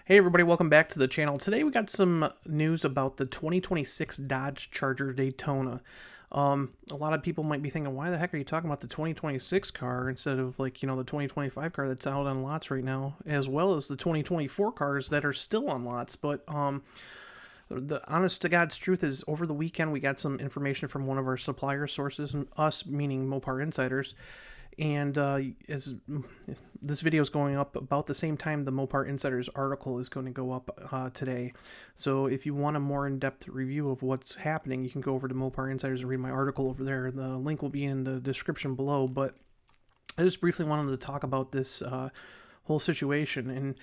Hey everybody, welcome back to the channel. Today we got some news about the 2026 Dodge Charger Daytona. A lot of people might be thinking, why the heck are you talking about the 2026 car instead of the 2025 car that's out on lots right now, as well as the 2024 cars that are still on lots. But the honest to God's truth is, over the weekend we got some information from one of our supplier sources, and us meaning Mopar Insiders. And as this video is going up about the same time the Mopar Insiders article is going to go up today. So if you want a more in-depth review of what's happening, you can go over to Mopar Insiders and read my article over there. The link will be in the description below. But I just briefly wanted to talk about this whole situation. And,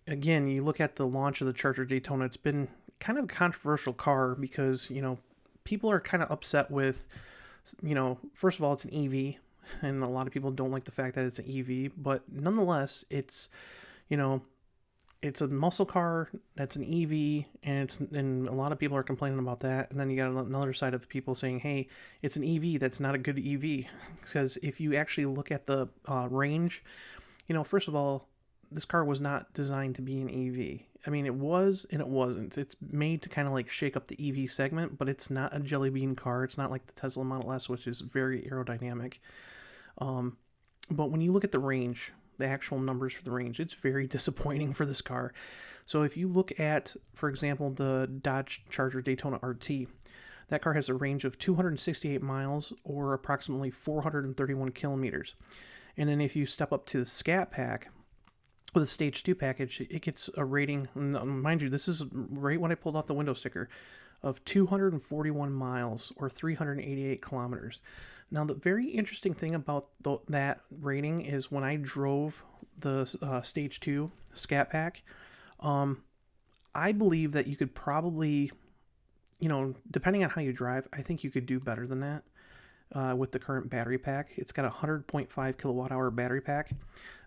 again, you look at the launch of the Charger Daytona, it's been kind of a controversial car because, people are kind of upset with, first of all, it's an EV, and a lot of people don't like the fact that it's an EV, but nonetheless, it's a muscle car that's an EV, and a lot of people are complaining about that. And then you got another side of people saying, hey, it's an EV that's not a good EV, because if you actually look at the range, first of all, this car was not designed to be an EV. I mean, it was and it wasn't. It's made to kind of shake up the EV segment, but it's not a jelly bean car. It's not like the Tesla Model S, which is very aerodynamic. But when you look at the range, the actual numbers for the range, it's very disappointing for this car. So if you look at, for example, the Dodge Charger Daytona RT, that car has a range of 268 miles or approximately 431 kilometers. And then if you step up to the Scat Pack, with a Stage 2 package, it gets a rating, mind you, this is right when I pulled off the window sticker, of 241 miles or 388 kilometers. Now, the very interesting thing about that rating is when I drove the Stage 2 Scat Pack, I believe that you could probably, depending on how you drive, I think you could do better than that. With the current battery pack. It's got a 100.5 kilowatt hour battery pack,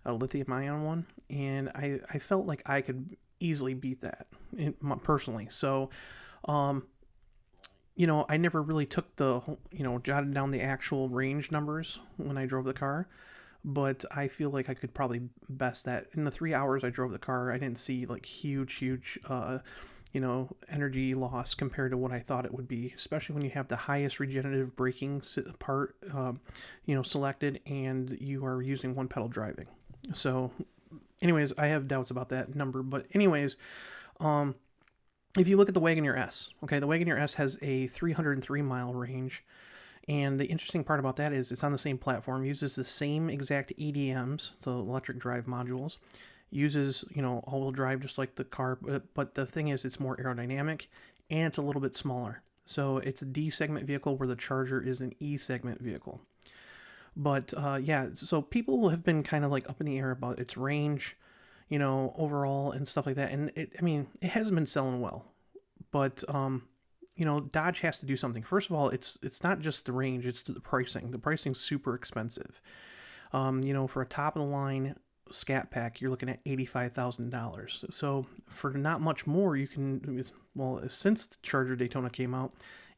a lithium ion one, and I felt like I could easily beat that personally. So, I never really took jotted down the actual range numbers when I drove the car, but I feel like I could probably best that. In the 3 hours I drove the car, I didn't see huge energy loss compared to what I thought it would be, especially when you have the highest regenerative braking part, selected, and you are using one pedal driving. So anyways, I have doubts about that number, but anyways, if you look at the Wagoneer S, okay, the Wagoneer S has a 303 mile range. And the interesting part about that is it's on the same platform, uses the same exact EDMs, so electric drive modules, uses, all-wheel drive just like the car, but the thing is it's more aerodynamic and it's a little bit smaller. So it's a D segment vehicle where the Charger is an E segment vehicle. But yeah, so people have been kind of up in the air about its range, overall and stuff like that. And it hasn't been selling well, but Dodge has to do something. First of all, it's not just the range, it's the pricing. The pricing's super expensive. For a top of the line Scat Pack, you're looking at $85,000. So for not much more, you can, since the Charger Daytona came out,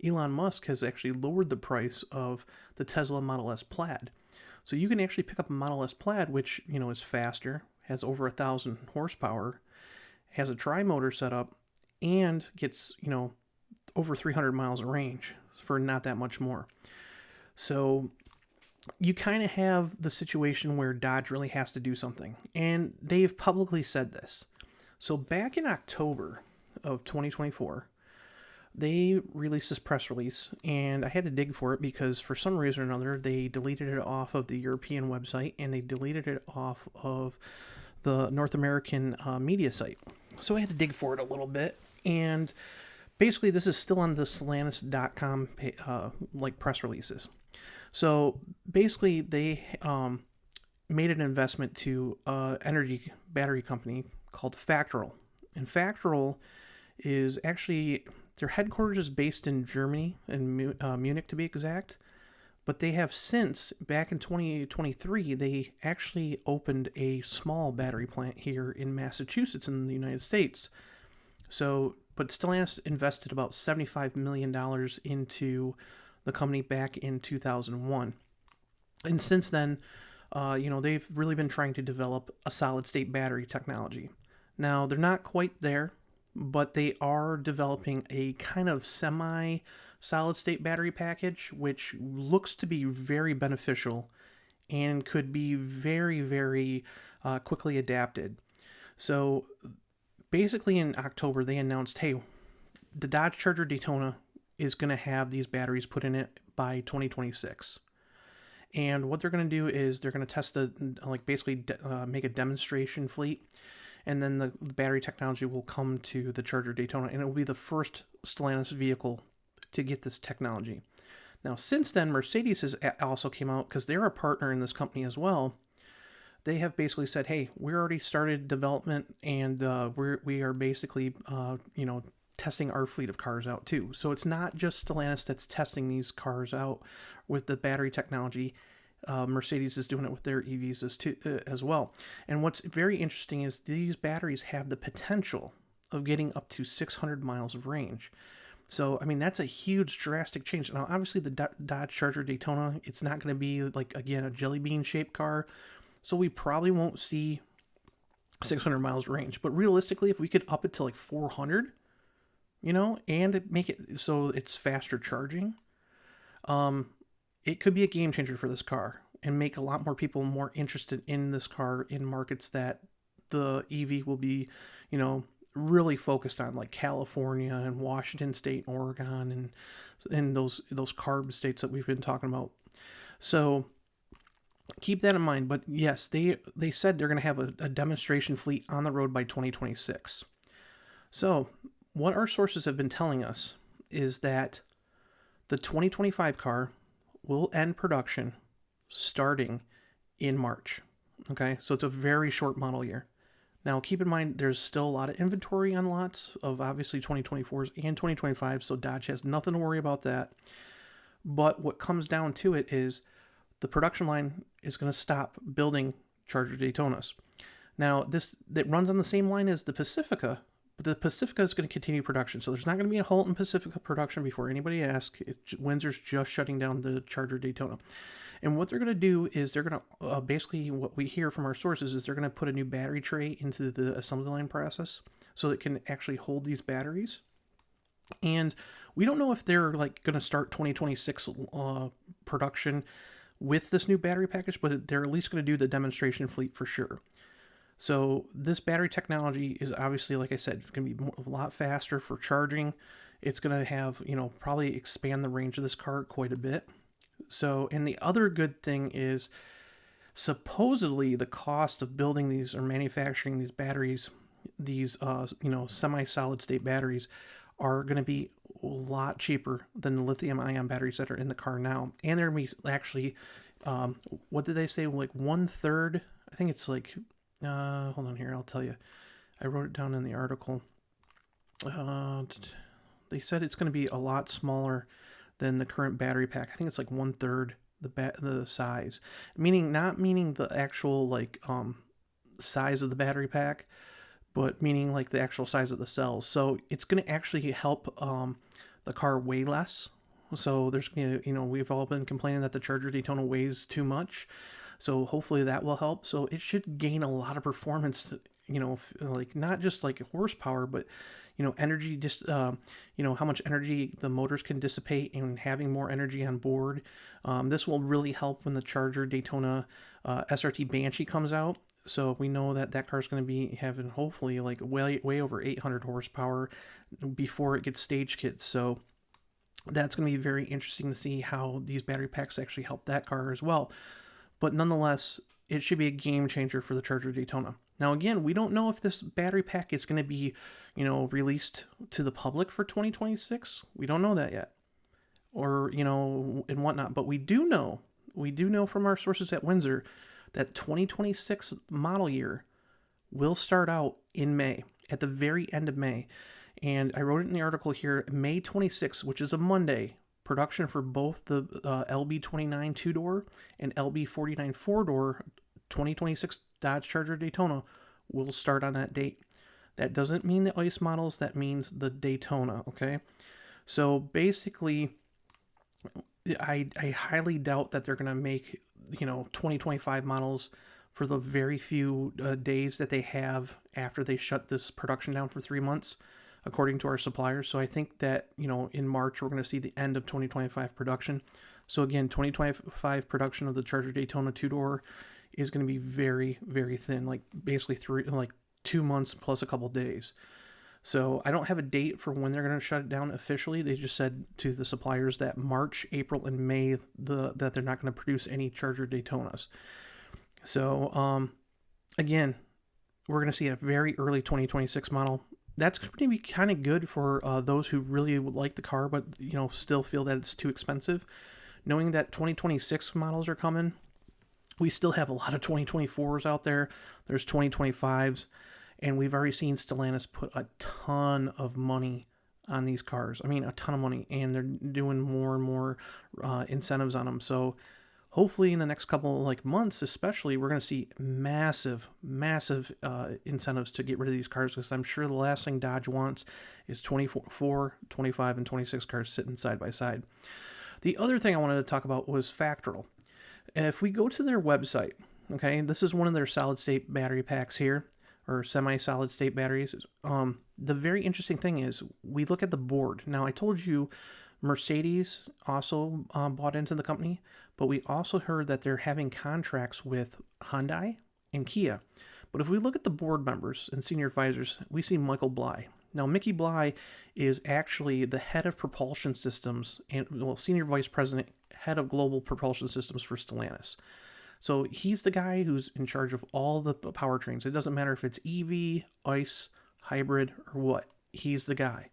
Elon Musk has actually lowered the price of the Tesla Model S Plaid. So you can actually pick up a Model S Plaid, which, is faster, has over 1,000 horsepower, has a tri-motor setup, and gets, over 300 miles of range for not that much more. So you kind of have the situation where Dodge really has to do something, and they've publicly said this. So back in October of 2024, they released this press release, and I had to dig for it because for some reason or another, they deleted it off of the European website, and they deleted it off of the North American media site. So I had to dig for it a little bit, and basically this is still on the Stellantis.com press releases. So basically, they made an investment to an energy battery company called Factorial. And Factorial is actually, their headquarters is based in Germany, in Munich to be exact. But they have since, back in 2023, they actually opened a small battery plant here in Massachusetts in the United States. So, but Stellantis invested about $75 million into the company back in 2001. And since then, they've really been trying to develop a solid-state battery technology. Now, they're not quite there, but they are developing a kind of semi solid state battery package, which looks to be very beneficial and could be very, very quickly adapted. So basically, in October, they announced, hey, the Dodge Charger Daytona is going to have these batteries put in it by 2026. And what they're going to do is they're going to test make a demonstration fleet, and then the battery technology will come to the Charger Daytona, and it will be the first Stellantis vehicle to get this technology. Now, since then, Mercedes has also came out, because they're a partner in this company as well. They have basically said, hey, we already started development, and we are basically, testing our fleet of cars out too. So it's not just Stellantis that's testing these cars out with the battery technology. Mercedes is doing it with their EVs as well. And what's very interesting is these batteries have the potential of getting up to 600 miles of range. So, I mean, that's a huge drastic change. Now, obviously, the Dodge Charger Daytona, it's not going to be, like, again, a jelly bean shaped car. So we probably won't see 600 miles range. But realistically, if we could up it to like 400, and make it so it's faster charging, it could be a game changer for this car and make a lot more people more interested in this car in markets that the EV will be, really focused on, like California and Washington State, Oregon, and those CARB states that we've been talking about. So keep that in mind. But yes, they said they're going to have a demonstration fleet on the road by 2026. So what our sources have been telling us is that the 2025 car will end production starting in March. Okay, so it's a very short model year. Now, keep in mind, there's still a lot of inventory on lots of obviously 2024s and 2025, so Dodge has nothing to worry about that. But what comes down to it is the production line is going to stop building Charger Daytonas. Now, that runs on the same line as the Pacifica, but the Pacifica is going to continue production. So there's not going to be a halt in Pacifica production before anybody asks. Windsor's just shutting down the Charger Daytona. And what they're going to do is they're going to, basically what we hear from our sources is they're going to put a new battery tray into the assembly line process so it can actually hold these batteries. And we don't know if they're like going to start 2026 production with this new battery package, but they're at least going to do the demonstration fleet for sure. So this battery technology is obviously, like I said, going to be a lot faster for charging. It's going to have, probably expand the range of this car quite a bit. So, and the other good thing is supposedly the cost of building these or manufacturing these batteries, these, semi-solid state batteries are going to be a lot cheaper than the lithium ion batteries that are in the car now. And they're going to be actually, what did they say? Like 1/3, I think it's like, hold on here, I'll tell you. I wrote it down in the article. They said it's going to be a lot smaller than the current battery pack. I think it's like 1/3 the size. Not meaning the actual size of the battery pack, but meaning like the actual size of the cells. So it's going to actually help the car weigh less. So there's we've all been complaining that the Charger Daytona weighs too much. So hopefully that will help. So it should gain a lot of performance, like not just like horsepower, but energy, just, how much energy the motors can dissipate and having more energy on board. This will really help when the Charger Daytona SRT Banshee comes out. So we know that car is going to be having hopefully like way over 800 horsepower before it gets stage kits. So that's going to be very interesting to see how these battery packs actually help that car as well. But nonetheless, it should be a game changer for the Charger Daytona. Now, again, we don't know if this battery pack is going to be, released to the public for 2026. We don't know that yet. Or, and whatnot. But we do know from our sources at Windsor that 2026 model year will start out in May, at the very end of May. And I wrote it in the article here, May 26th, which is a Monday, production for both the LB29 2-door and LB49 4-door 2026 Dodge Charger Daytona will start on that date. That doesn't mean the ICE models, that means the Daytona, okay? So basically, I highly doubt that they're going to make, 2025 models for the very few days that they have after they shut this production down for 3 months, according to our suppliers. So I think that, in March, we're going to see the end of 2025 production. So again, 2025 production of the Charger Daytona two-door is going to be very, very thin, like basically 2 months plus a couple days. So I don't have a date for when they're going to shut it down officially. They just said to the suppliers that March, April, and May that they're not going to produce any Charger Daytonas. So again, we're going to see a very early 2026 model. That's going to be kind of good for those who really would like the car, but still feel that it's too expensive. Knowing that 2026 models are coming, we still have a lot of 2024s out there. There's 2025s, and we've already seen Stellantis put a ton of money on these cars. I mean, a ton of money, and they're doing more and more incentives on them. So hopefully in the next couple months, especially, we're going to see massive incentives to get rid of these cars, because I'm sure the last thing Dodge wants is 24, 25, and 26 cars sitting side by side. The other thing I wanted to talk about was Factorial. If we go to their website, okay, this is one of their solid-state battery packs here, or semi-solid-state batteries. The very interesting thing is we look at the board. Now, I told you Mercedes also bought into the company, but we also heard that they're having contracts with Hyundai and Kia. But if we look at the board members and senior advisors, we see Michael Bly. Now, Mickey Bly is actually the head of propulsion systems and, senior vice president, head of global propulsion systems for Stellantis. So he's the guy who's in charge of all the powertrains. It doesn't matter if it's EV, ICE, hybrid, or what. He's the guy.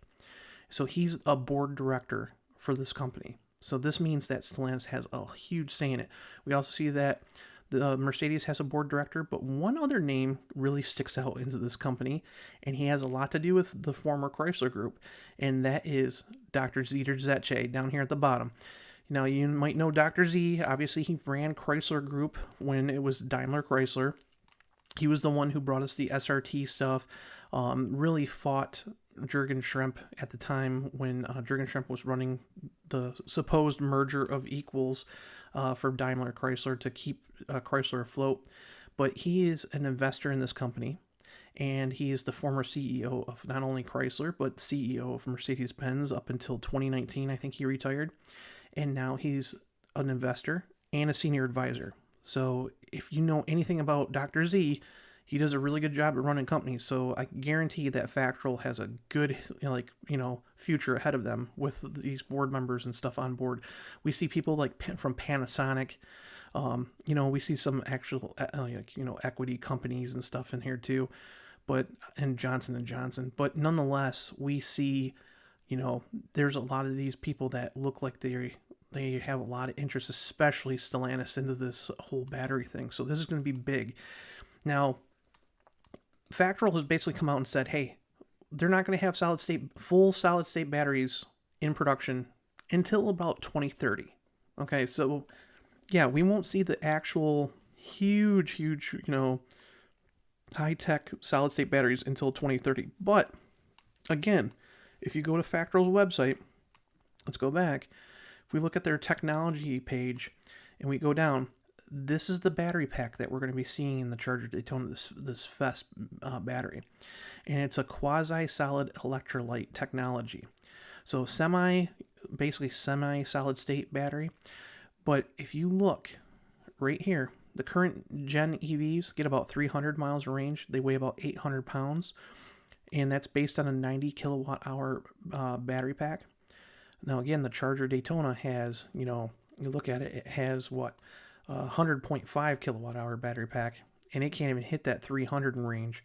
So he's a board director for this company. So this means that Stellantis has a huge say in it. We also see that the Mercedes has a board director, but one other name really sticks out into this company, and he has a lot to do with the former Chrysler Group, and that is Dr. Dieter Zetsche down here at the bottom. Now, you might know Dr. Z. Obviously, he ran Chrysler Group when it was Daimler Chrysler. He was the one who brought us the SRT stuff, really fought Jürgen Schrempp at the time when Jürgen Schrempp was running the supposed merger of equals for Daimler Chrysler to keep Chrysler afloat. But he is an investor in this company, and he is the former CEO of not only Chrysler, but CEO of Mercedes-Benz up until 2019. I think he retired. And now he's an investor and a senior advisor. So if you know anything about Dr. Z, he does a really good job at running companies. So I guarantee that Factorial has a good, future ahead of them with these board members and stuff on board. We see people from Panasonic. We see some actual, equity companies and stuff in here too, and Johnson & Johnson. But nonetheless, we see, there's a lot of these people that look like they have a lot of interest, especially Stellantis, into this whole battery thing. So this is going to be big. Now, Factorial has basically come out and said, hey, they're not going to have full solid-state batteries in production until about 2030. Okay, so yeah, we won't see the actual huge, high-tech solid-state batteries until 2030. But again, if you go to Factorial's website, let's go back. If we look at their technology page and we go down, this is the battery pack that we're going to be seeing in the Charger Daytona, this FEST battery. And it's a quasi-solid electrolyte technology. So basically semi-solid state battery. But if you look right here, the current gen EVs get about 300 miles of range. They weigh about 800 pounds. And that's based on a 90 kilowatt hour battery pack. Now, again, the Charger Daytona has, you look at it, it has what? 100.5 kilowatt hour battery pack, and it can't even hit that 300 in range.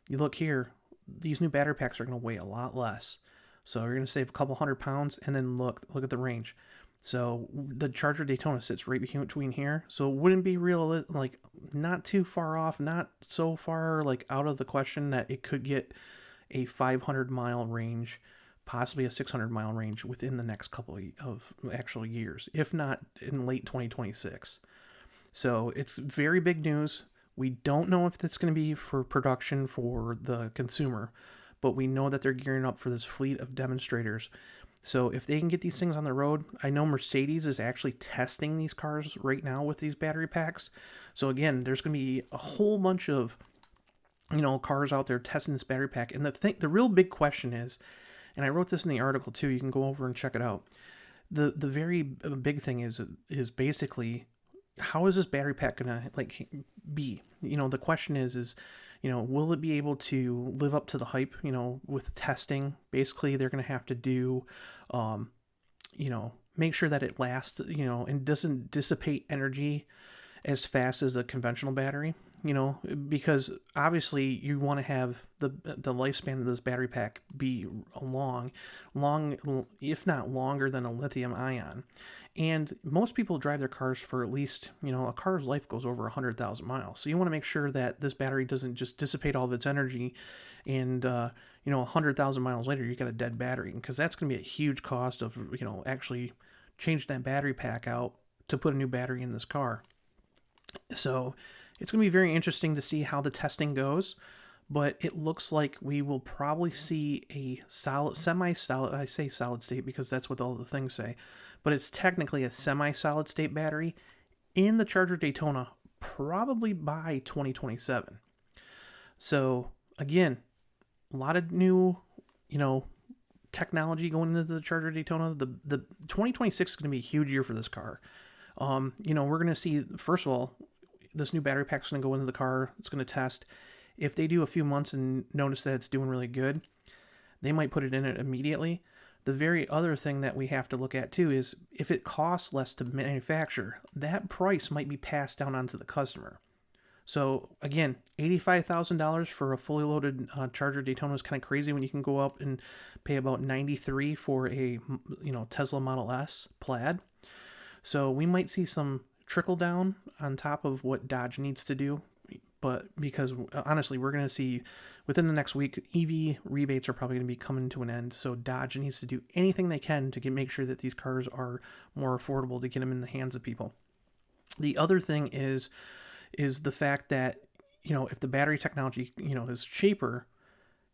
You look here, these new battery packs are going to weigh a lot less. So you're going to save a couple 100 pounds, and then look at the range. So the Charger Daytona sits right between here. So it wouldn't be real, not too far off, not so far out of the question that it could get a 500 mile range, possibly a 600 mile range within the next couple of actual years, if not in late 2026. So it's very big news. We don't know if it's going to be for production for the consumer, but we know that they're gearing up for this fleet of demonstrators. So if they can get these things on the road, I know Mercedes is actually testing these cars right now with these battery packs. So again, there's going to be a whole bunch of cars out there testing this battery pack. And the real big question is, and I wrote this in the article too, you can go over and check it out. The very big thing is basically, how is this battery pack gonna be? The question is will it be able to live up to the hype? With testing, basically they're gonna have to do, make sure that it lasts, and doesn't dissipate energy as fast as a conventional battery. Because obviously you want to have the lifespan of this battery pack be long, if not longer than a lithium ion. And most people drive their cars for at least, a car's life goes over 100,000 miles. So you want to make sure that this battery doesn't just dissipate all of its energy and, 100,000 miles later, you got a dead battery, because that's going to be a huge cost of, actually changing that battery pack out to put a new battery in this car. So it's going to be very interesting to see how the testing goes, but it looks like we will probably see a semi-solid, I say solid state because that's what all the things say, but it's technically a semi-solid state battery in the Charger Daytona probably by 2027. So again, a lot of new, technology going into the Charger Daytona. The 2026 is going to be a huge year for this car. We're going to see, first of all, this new battery pack is going to go into the car. It's going to test. If they do a few months and notice that it's doing really good, they might put it in it immediately. The very other thing that we have to look at too is if it costs less to manufacture, that price might be passed down onto the customer. So again, $85,000 for a fully loaded Charger Daytona is kind of crazy when you can go up and pay about $93,000 for a Tesla Model S Plaid. So we might see some trickle down on top of what Dodge needs to do, but because honestly we're going to see within the next week EV rebates are probably going to be coming to an end, so Dodge needs to do anything they can to make sure that these cars are more affordable to get them in the hands of people. The other thing is the fact that if the battery technology is cheaper,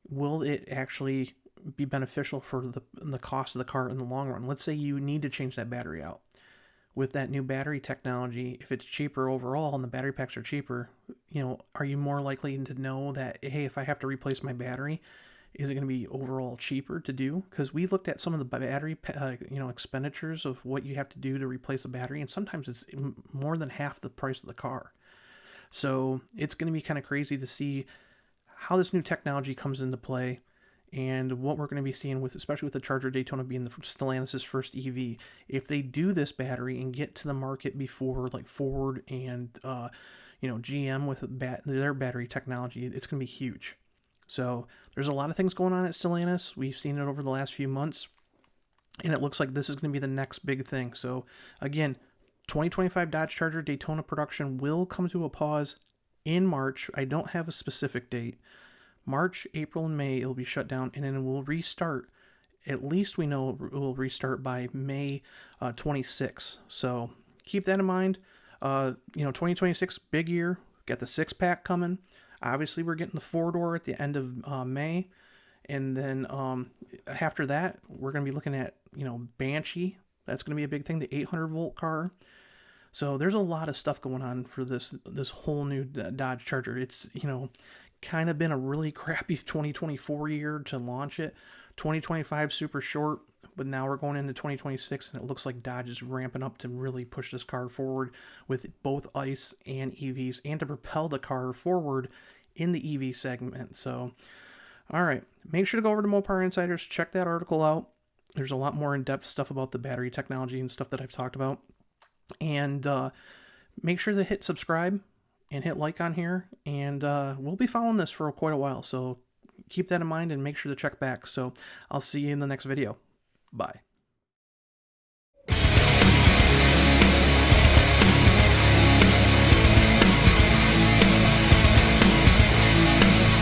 will it actually be beneficial for the cost of the car in the long run? Let's say you need to change that battery out. With that new battery technology, if it's cheaper overall and the battery packs are cheaper, are you more likely to know that, hey, if I have to replace my battery, is it going to be overall cheaper to do? Because we looked at some of the battery, expenditures of what you have to do to replace a battery, and sometimes it's more than half the price of the car. So it's going to be kind of crazy to see how this new technology comes into play. And what we're going to be seeing especially with the Charger Daytona being the Stellantis' first EV, if they do this battery and get to the market before like Ford and GM with their battery technology, it's going to be huge. So there's a lot of things going on at Stellantis. We've seen it over the last few months, and it looks like this is going to be the next big thing. So again, 2025 Dodge Charger Daytona production will come to a pause in March. I don't have a specific date. March, April, and May, it'll be shut down, and then it will restart. At least we know it will restart by May 26. So keep that in mind. 2026, big year. Got the 6-pack coming. Obviously, we're getting the 4-door at the end of May. And then after that, we're going to be looking at, Banshee. That's going to be a big thing, the 800-volt car. So there's a lot of stuff going on for this whole new Dodge Charger. It's, kind of been a really crappy 2024 year to launch it. 2025 super short, but now we're going into 2026, and it looks like Dodge is ramping up to really push this car forward with both ICE and EVs, and to propel the car forward in the EV segment. So, all right, make sure to go over to Mopar Insiders, check that article out. There's a lot more in-depth stuff about the battery technology and stuff that I've talked about. And make sure to hit subscribe and hit like on here, and we'll be following this for quite a while, so keep that in mind and make sure to check back. So I'll see you in the next video. Bye.